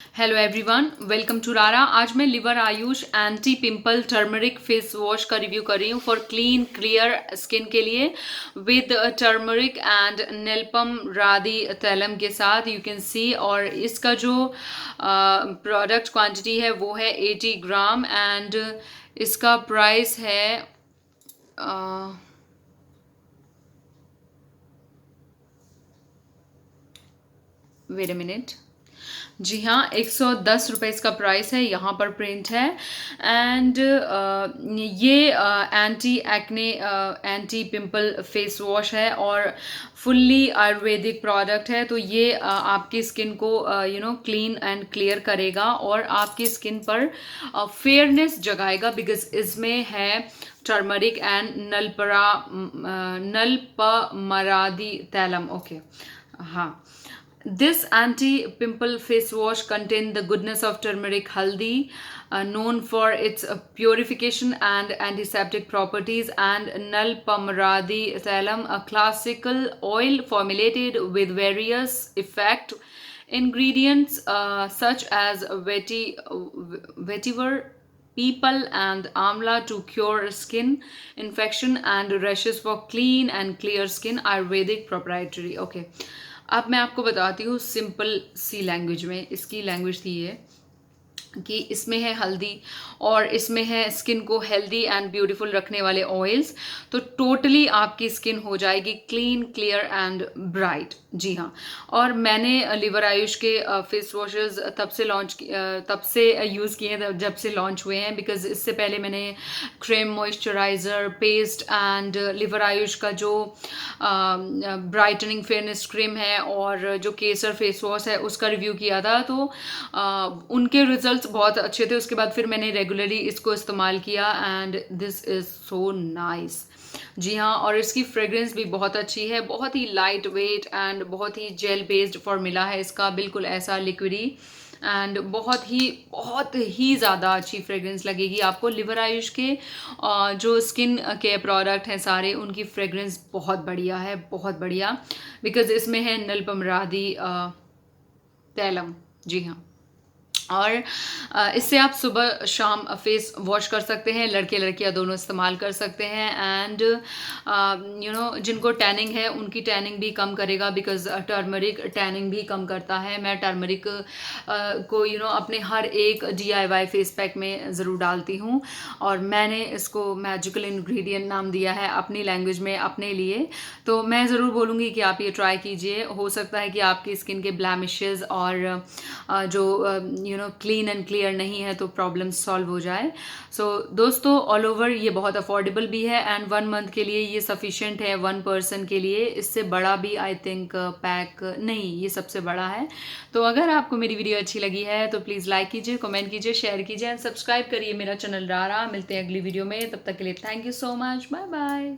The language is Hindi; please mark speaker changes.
Speaker 1: हेलो एवरीवन, वेलकम टू रारा। आज मैं liver Ayush anti pimple turmeric face wash का रिव्यू कर रही हूँ फॉर क्लीन क्लियर स्किन के लिए विद टर्मरिक एंड नेलपम रादी तैलम के साथ यू कैन सी। और इसका जो प्रोडक्ट क्वांटिटी है वो है 80 ग्राम एंड इसका प्राइस है वेट अ मिनट। जी हाँ, 110 रुपये इसका प्राइस है, यहाँ पर प्रिंट है। एंड ये anti acne anti pimple face wash है और फुल्ली आयुर्वेदिक प्रोडक्ट है। तो ये आपकी स्किन को क्लीन एंड क्लियर करेगा और आपकी स्किन पर फेयरनेस जगाएगा बिकॉज इसमें है टर्मरिक एंड नलपमरादी तैलम। ओके, हाँ। This anti-pimple face wash contains the goodness of turmeric haldi, known for its purification and antiseptic properties, and Nal Pamaradi Thalam, a classical oil formulated with various effect ingredients such as vetiver, people and amla to cure skin infection and rashes for clean and clear skin. Ayurvedic proprietary. Okay. अब मैं आपको बताती हूँ सिंपल सी लैंग्वेज में। इसकी लैंग्वेज थी ये कि इसमें है हल्दी और इसमें है स्किन को हेल्दी एंड ब्यूटीफुल रखने वाले ऑयल्स। तो टोटली आपकी स्किन हो जाएगी क्लीन क्लियर एंड ब्राइट। जी हाँ, और मैंने लिवर आयुष के फेस वॉशेस तब से यूज़ किए हैं जब से लॉन्च हुए हैं, बिकॉज इससे पहले मैंने cream moisturiser paste and liver Ayush का जो ब्राइटनिंग फेयरनेस क्रीम है और जो केसर फेस वॉश है उसका रिव्यू किया था। तो उनके रिजल्ट्स बहुत अच्छे थे। उसके बाद फिर मैंने रेगुलरली इसको इस्तेमाल किया and this is so nice. जी हाँ, और इसकी फ्रेग्रेंस भी बहुत अच्छी है, बहुत ही लाइट वेट एंड बहुत ही जेल बेस्ड फॉर्मूला है इसका, बिल्कुल ऐसा लिक्विडी एंड बहुत ही ज़्यादा अच्छी फ्रेग्रेंस लगेगी आपको। लिवर आयुष के जो स्किन केयर प्रोडक्ट हैं सारे, उनकी फ्रेग्रेंस बहुत बढ़िया है, बहुत बढ़िया, बिकॉज इसमें है नलपमरादी तैलम। जी हाँ, और इससे आप सुबह शाम फेस वॉश कर सकते हैं, लड़के लड़कियां दोनों इस्तेमाल कर सकते हैं। एंड जिनको टैनिंग है उनकी टैनिंग भी कम करेगा बिकॉज टर्मरिक टैनिंग भी कम करता है। मैं टर्मरिक को अपने हर एक DIY फेस पैक में ज़रूर डालती हूँ और मैंने इसको मैजिकल इंग्रेडिएंट नाम दिया है अपनी लैंग्वेज में अपने लिए। तो मैं ज़रूर बोलूँगी कि आप ये ट्राई कीजिए। हो सकता है कि आपकी स्किन के ब्लैमिशेस और जो क्लीन एंड क्लियर नहीं है तो प्रॉब्लम सॉल्व हो जाए। सो दोस्तों, ऑल ओवर ये बहुत अफोर्डेबल भी है एंड 1 मंथ के लिए ये सफिशिएंट है 1 पर्सन के लिए। इससे बड़ा भी आई थिंक पैक नहीं, ये सबसे बड़ा है। तो अगर आपको मेरी वीडियो अच्छी लगी है तो प्लीज़ लाइक कीजिए, कमेंट कीजिए, शेयर कीजिए एंड सब्सक्राइब करिए मेरा चैनल रारा। मिलते हैं अगली वीडियो में, तब तक के लिए thank you so much, bye bye.